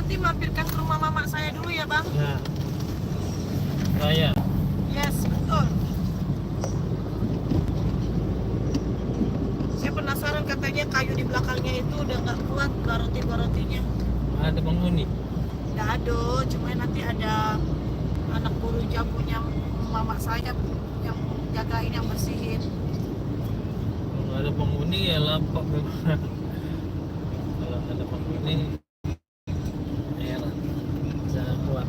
nanti mampirkan ke rumah mama saya dulu ya bang. Ya. Saya. Yes, betul. Saya penasaran, katanya kayu di belakangnya itu udah nggak kuat baroti-barotinya. Ada penghuni. Nggak ada, cuma nanti ada anak buru jamunya mama saya yang jagain, yang bersihin. Kalau ada penghuni ya lapak memang. Kalau ada penghuni heran bisa kuat.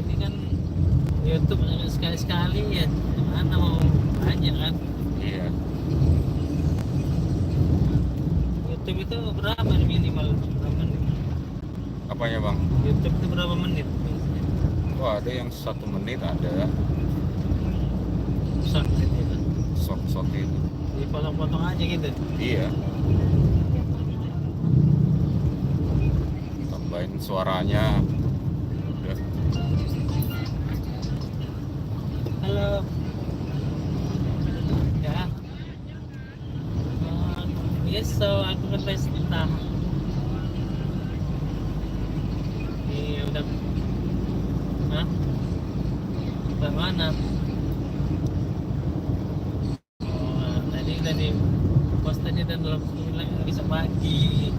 Ini kan YouTube sekali-sekali ya, mana mau banyak kan? Iya. YouTube itu berapa nih minimal, berapa menit? Apanya bang? YouTube itu berapa menit? Wah, ada yang 1 menit, ada Short gitu. short itu. Dipotong-potong aja gitu. Iya. Tambahin suaranya. Udah. Halo. Ya. Biasa aku ke pesta. Iya udah. Hah? Udah mana? Oh, tadi posternya dan dalam bilang bisa pagi.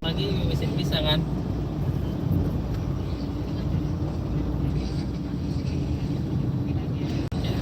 Pagi bisa kan? Ya.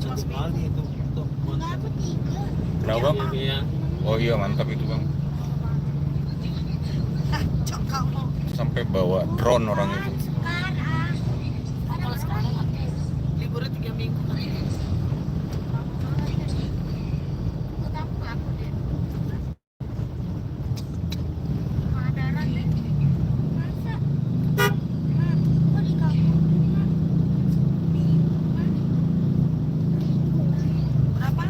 cuma satu seminggu. kali itu untuk Enggak, aku 3. Kenapa bang? Iya. Oh iya mantap itu bang. Cok kamu. Sampai bawa drone orang itu. Sekarang. Kalau sekarang aku liburnya 3 minggu kan. Ikut aku deh. Madaran deh. Masa? Kok di kampung? Berapa?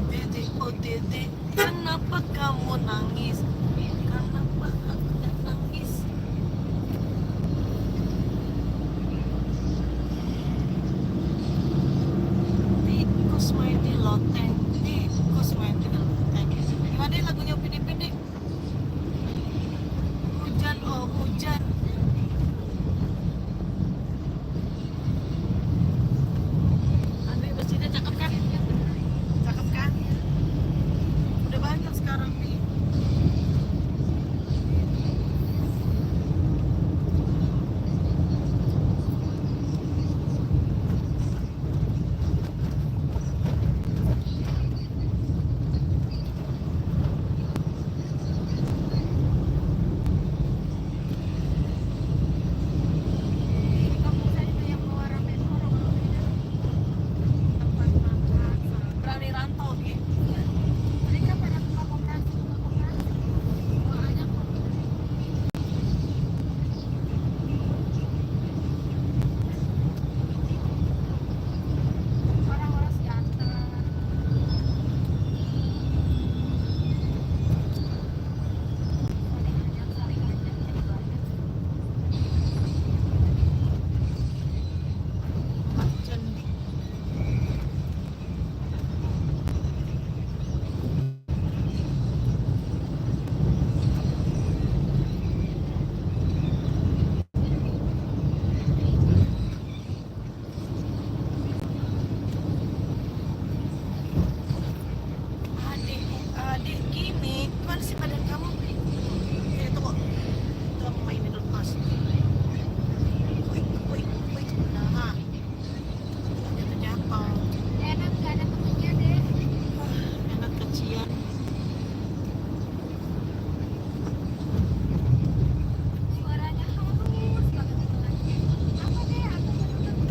Dede, oh Dede, kenapa kamu nangis? Kenapa aku gak nangis? Tikus main di loteng, tikus main di loteng. Gimana deh lagunya Upin Ipin deh? Hujan, oh hujan. Ade mesinnya cakep kan? Cakep kan? Udah banyak sekarang nih. Di kampung saya itu yang bawa ramen orang-orang beda. Tempat makan. Berani rantau nih. Mereka pada buka koperasi. Wah, ada kok. Orang-orang sejahtera. Saling ajak jadi banyak. Hujan. Adik gini, gimana sih badan kamu? Tunggu, kita mau mainin dulu mas. Wih, nah, jatuh. Enak nggak ada temennya deh. Enak kecian. Suaranya halus banget itu lagi. Apa deh? Aku bener-bener.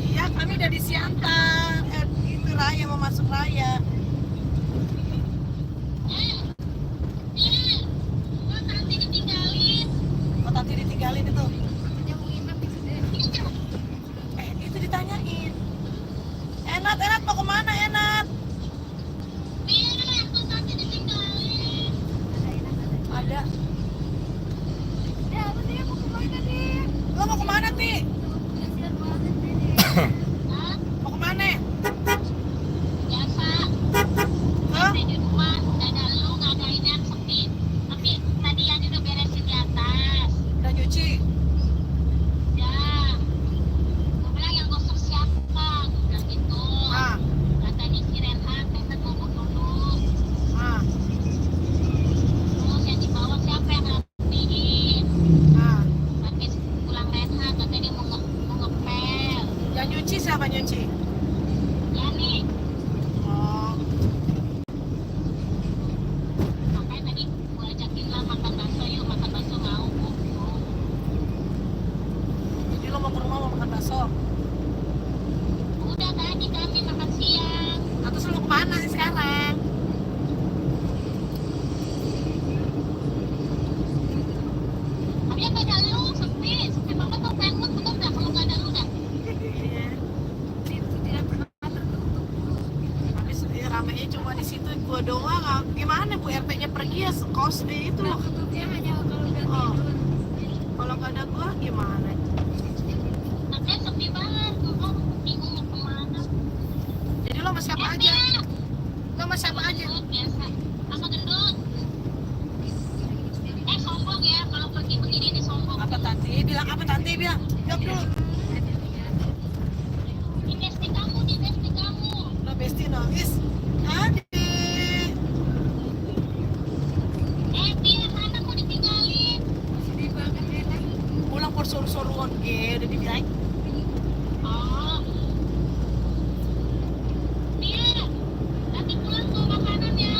Iya, kami udah di Siantar. Itu Raya mau masuk Raya. Oh, tadi ditinggalin itu. Dia mau nginep di sini. Itu ditanyain. Enat mau kemana Enat? Ada. Ya, apa dia mau kemana deh? Lo mau kemana Ti? Kasihan banget deh. Mau kemana? Biasa Hah? di rumah udah ada lu nggak ada ini yang sepi tapi tadi yang siapa nyuci? Ya nih, Oh, makanya tadi gue ajakin lah makan bakso, yuk makan bakso mau. jadi lo mau ke rumah mau makan bakso? Udah tadi kami makan siang. Nah, terus lo kemana sih sekarang? Tapi apa ada lu, sepi banget tuh pengen betul dah kalau nggak ada lu dah. Tidak pernah tertutup. Habis ramenya cuma di situ gua doang. Ah, gimana Bu RT-nya pergi ya kos itu loh. Tertutupnya hanya kalau udah Oh. tidur. Kalau nggak ada gua gimana? Tapi sepi banget, gue bingung mau kemana. Jadi lo sama siapa aja? Lo sama siapa aja? Gendut biasa, sama gendut. Sombong ya, kalau pergi begini nih sombong. Apa Tanti? Bilang apa Tanti? Bilang. Jawab dulu. Di besti kamu. Lo besti nangis. Adik. Dia mana kok ditinggalin? Sedih banget ya kan. Pulang por soru-soruan ge udah dibilang. Oh. Dia, nanti pulang tuh makanan ya.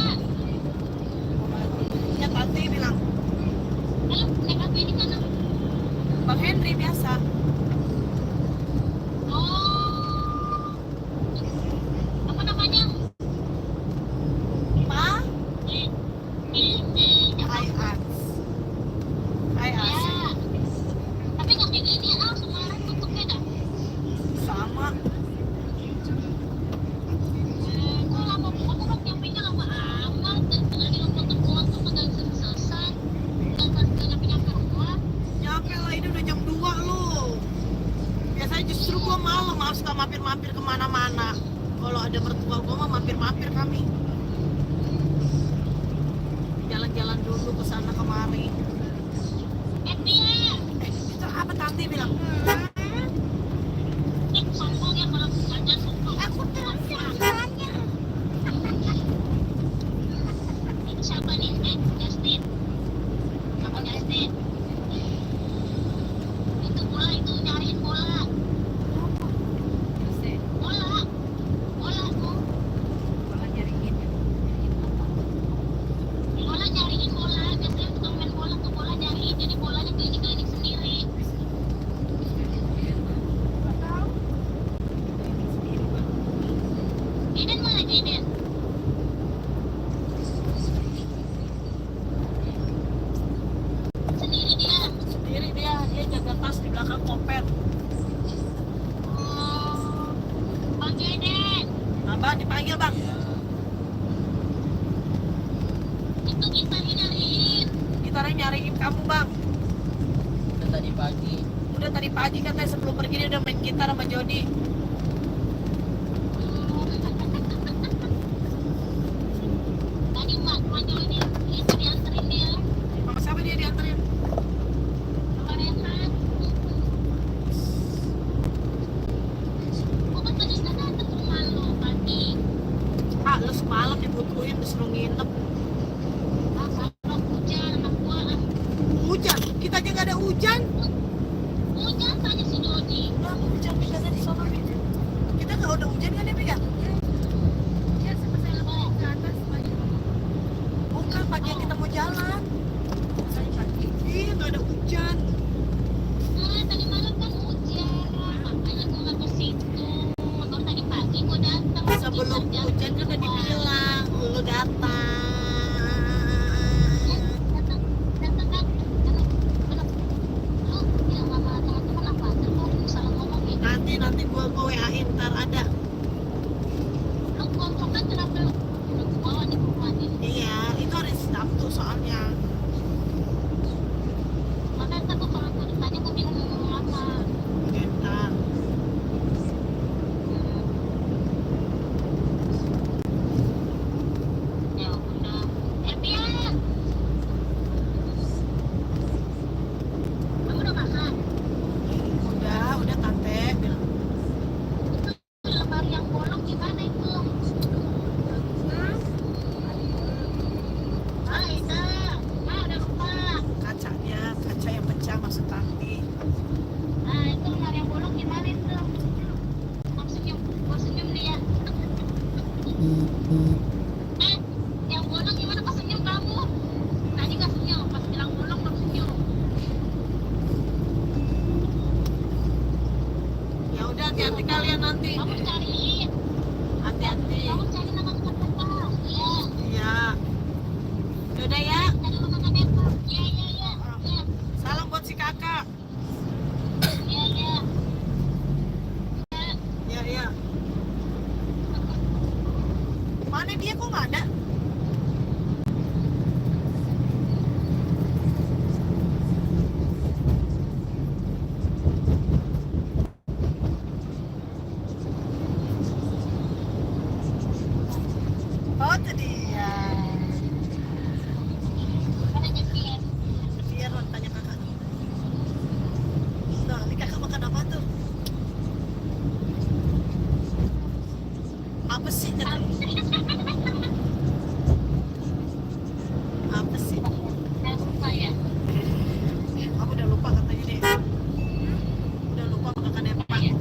Ya Tanti bilang. Halo, TKP di mana? Bang Henry biasa. Oh. Apa namanya? Ma? Di Hai Ars. Hai Ars. ya. Tapi nggak kayak gini, kemarin tutupnya dah. Sama. Kok lama banget, kok nyampenya lama amat. Dan lagi nonton tuh kagak selesai. Dan pas nyampe rumah, Nyampe lah ini udah jam 2 loh. Biasanya justru gua malam harus suka mampir-mampir kemana-mana. Kalau ada mertua gua mah mampir-mampir kami. Jalan-jalan dulu ke sana kemari. dia. Itu apa Tanti bilang? Sombong ya kalau jajan sombong. Aku terangnya. Ini siapa nih? Justin. Sama Justin. Itu bola itu nyariin bola. Bola tuh. Kalau nyariin. Bola nyariin bola. Biasanya tukang main bola tuh bola nyariin. Jadi bolanya keliling-keliling sendiri. Nggak tahu. Jaden mana Jaden? Sendiri dia. Sendiri dia jaga tas di belakang kompet. Oh. Bang Jaden. Abang dipanggil bang. Itu gitarnya nyariin. Gitarnya nyariin kamu bang. Udah tadi pagi. Udah tadi pagi katanya sebelum pergi dia udah main gitar sama Jody. Tadi mak Jody itu dianterin dia. Sama siapa dia dianterin? Sama Rehan. Kok kan tadi kan datang ke rumah lo pagi. Ah lu semalam dibutuhin disuruh nginep. Sama hujan anak gua. Hujan, kita aja nggak ada hujan. Hujan tanya si Jody. Nah, hujan bisa di sana Mi. Kita nggak ada hujan kan ya Mi ya? Ya selesai lepas ke atas pagi. Bukan pagi yang kita mau jalan. Selesai pagi. Iya nggak ada hujan. Tadi malam kan hujan. Makanya gua nggak ke situ. Baru tadi pagi gua datang. Sebelum hujan kan udah dibilang lu datang. Datang kan. Lu bilang sama teman-teman apa? Terus salah ngomong ya. Nanti gua WA-in ntar ada. Yang bolong gimana pas senyum kamu? Tadi nggak senyum, pas bilang bolong baru senyum. Ya udah, hati-hati kalian nanti. Kamu cariin, Hati-hati. kamu cari nama tempat. Ya, Iya. Yaudah ya. cari nama tempat. Ya, ya, ya, ya, Salam buat si kakak. ya, ya. Ya, ya. Mana dia, kok nggak ada? Oh, itu dia. Mana jepit? Dia Ron, tanya kakak. Nah, ini kakak makan apa tuh? Apa sih? Apa sih? Saya lupa ya. Aku udah lupa katanya deh. Udah lupa makan apa? Ya.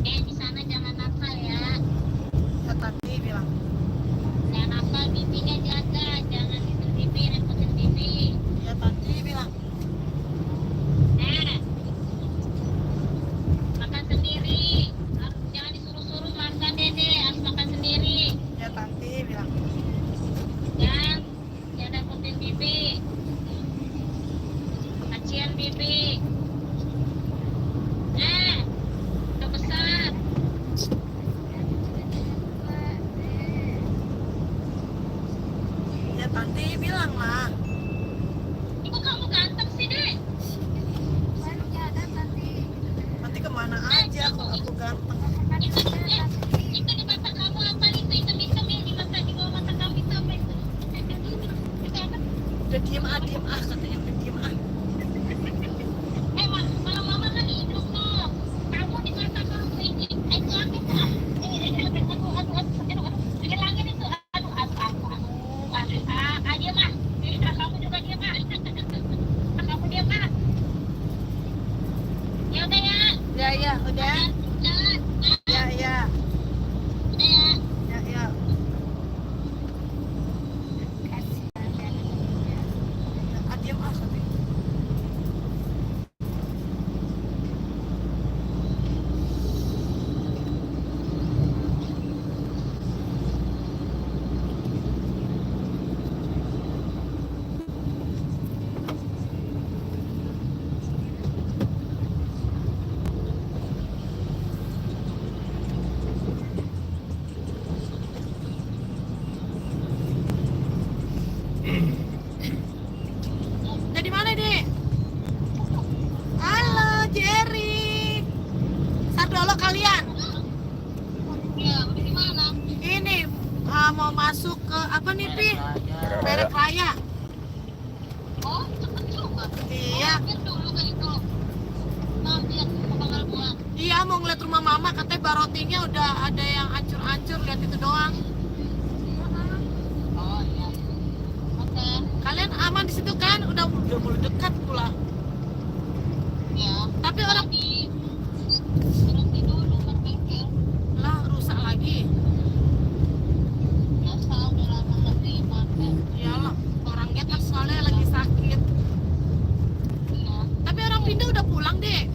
Di sana jangan nakal ya. Ya tadi bilang. Jangan nakal, bibinya jaga. Jangan itu bibi, repotin bibi. Ya tadi bilang. Makan sendiri. Jangan disuruh-suruh makan dede, harus makan sendiri. Ya tadi bilang. Jangan repotin bibi. Kasihan bibi. Udah besar. Ya tadi bilang lah. Ibu kamu ganteng sih deh. Baru jalan tadi. Nanti kemana aja kalau aku ganteng. Itu di mata kamu apa itu hitam-hitam yang di mata di bawah mata kamu itu apa itu? Itu apa? Udah diem ah katanya, udah diem ah. Kalau mama kan hidup loh. Kamu di mata kamu ini. Itu apa itu? Aduh. Hilangin itu. Aduh. Diam ah. Kamu juga diam ah. Kamu diam ah. Ya udah ya. Ya udah. Jalan. Ya. Udah ya. Ya. Ah, diem ah katanya. Udah di mana, Dek? Halo, Jerry. Sardolo kalian. Ya, udah di mana? Ini mau masuk ke apa nih, Pi? Merah-merah. Merek Raya. Oh, cepet juga. Iya. Mampir dulu ke itu. Mampir ke Banggal Buang. Iya, mau ngeliat rumah mama, katanya barotinya udah ada yang hancur-hancur, lihat itu doang. Oh iya. Oke. Kalian aman di situ kan? Udah mulai dekat pula. Ya. Tapi orang Berhenti dulu berpikir. lah rusak lagi. Biasa udah lama nggak dipakai. Iyalah, orangnya kan soalnya lagi sakit. Iya. Tapi orang pindah udah pulang, Dek.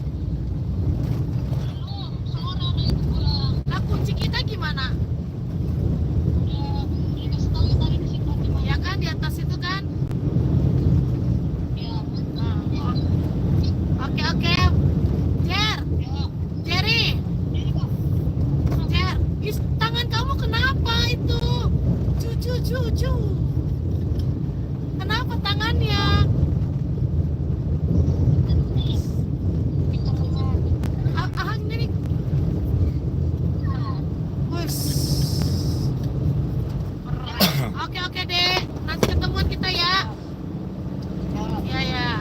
Belum. Sore itu pulang. Lah kunci kita gimana? Udah dikasih tahu ya tadi di situ di mana. Ya kan di atas itu kan? Ya. Oke. Jer, Ya. Jerry. Jadi kok. Jer, tangan kamu kenapa itu? Cucu. Kenapa tangannya? Itu rumah. Ini. Wus. Oke, Dek. Nanti ketemuan kita ya. Ya.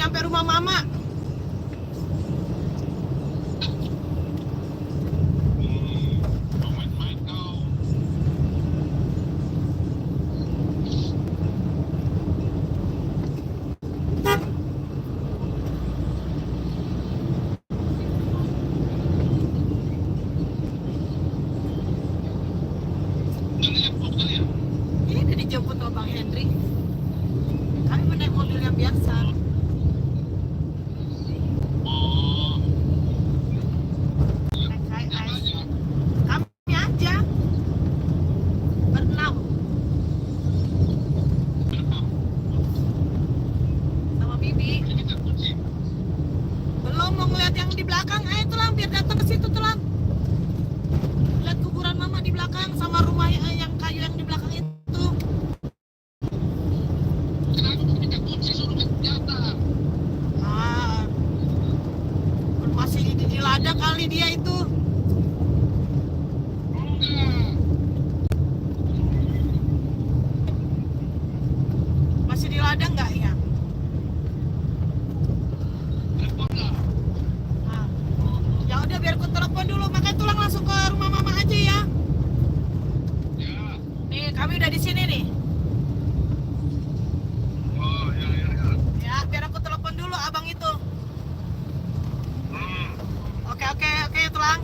nyampe rumah mama. Ini dijemput sama Bang Henry. Kami menaik mobil yang biasa. Naik high ice. Kami aja berenam sama Bibi. Belum mau ngeliat yang di belakang. Ayo tulang biar datang ke situ tulang. Lihat kuburan mama di belakang sama rumah yang kayu yang di belakang itu. Ah, masih di ladang kali dia itu. Masih di ladang nggak ya? Ah, ya udah biar ku telepon dulu. Makanya tulang langsung ke rumah mama aja ya. Nih kami udah di sini nih. Ya biar aku telepon dulu abang itu. Oke tulang.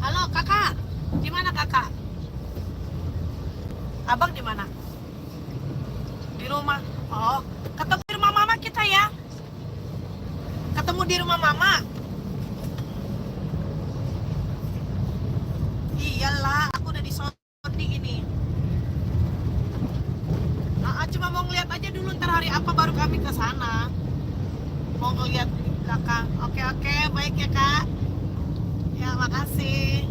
Halo kakak, di mana kakak? Abang di mana? Di rumah. Oh, ketemu di rumah mama kita ya. Ketemu di rumah mama. Iyalah, aku udah di sounding ini. Cuma mau ngeliat aja dulu ntar hari apa baru kami ke sana. Mau ngeliat kakak. Oke, baik ya kak. Ya, makasih.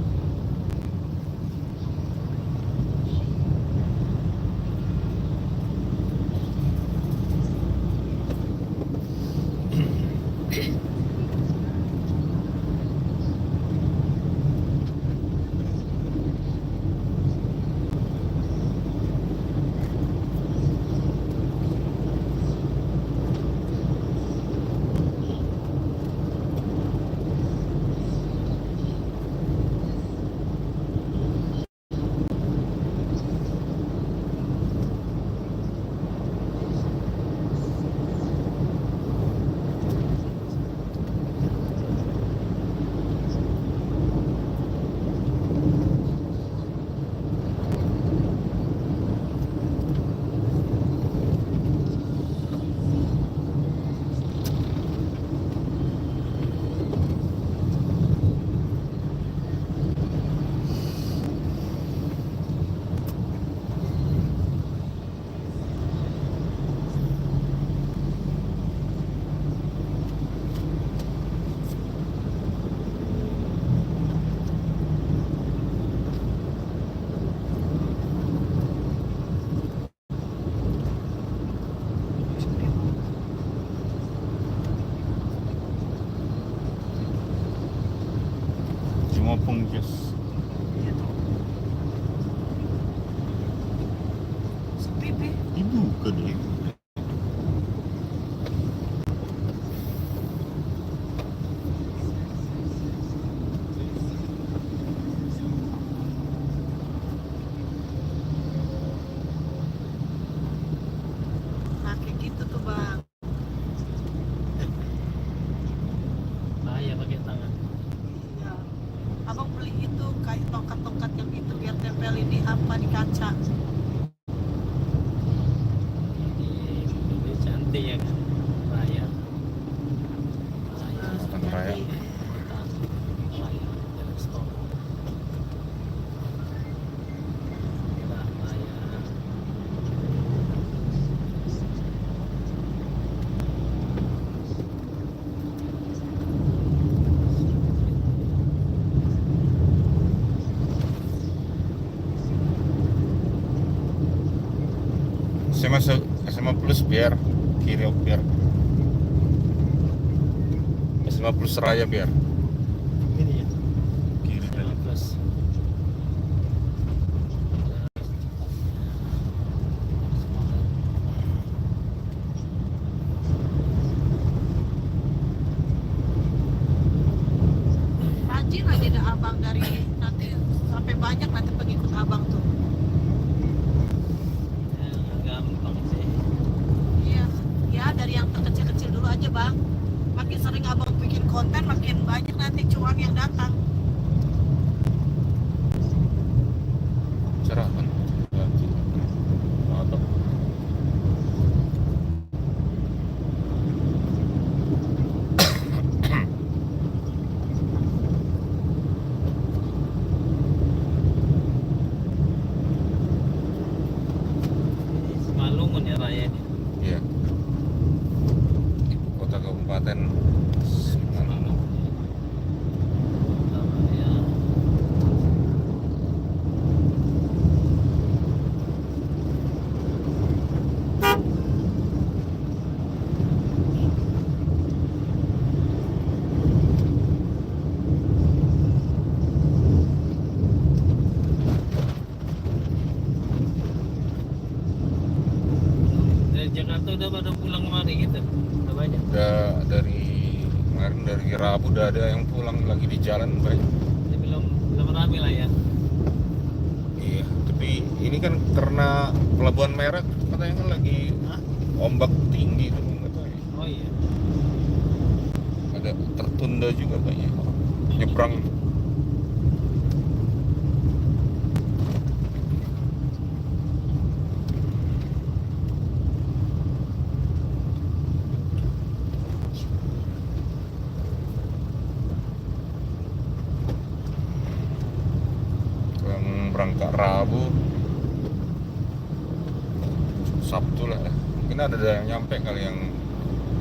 Cuma pengges. Sepi, Pi. Ibu ke dia. Nah, kayak gitu tuh, Bang. Bahaya pakai tangan. Ya. Abang beli itu kayak tongkat-tongkat yang itu biar tempelin di apa di kaca. Ini cantik ya kan. Bahaya. Makan raya. masuk SMA Plus biar kiri biar SMA Plus Raya biar Ini ya. kiri tadi. Plus. Rajin aja ada abang dari nanti sampai banyak nanti pengikut abang tuh. Ya, gampang sih. Iya, ya dari yang terkecil-kecil dulu aja bang. Makin sering abang bikin konten, makin banyak nanti cuan yang datang. Cerah kan. Mantap. Ini Simalungun ya raya ini. Iya. Ibu kota kabupaten Simalungun. Ya. Dari Jakarta udah pada pulang kemari gitu. Udah banyak. Udah dari kemarin dari Rabu udah ada yang pulang lagi di jalan banyak. Jadi belum ramai lah ya. Iya, tapi ini kan karena Pelabuhan Merak katanya kan lagi ombak tinggi tuh nggak tahu ya. Oh iya. Ada tertunda juga kayaknya nyebrang. Yang berangkat Rabu Sabtu lah ya. Mungkin ada yang nyampe kali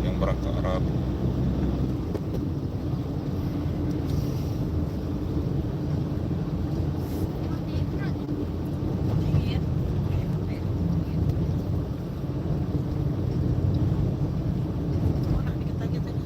yang berangkat Rabu. Tinggi ya. Orang dikit aja tadi.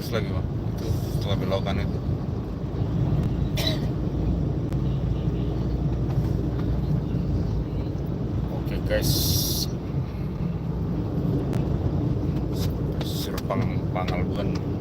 lurus lagi bang, itu setelah belokan itu. Oke guys, Serpang Pangalbuan.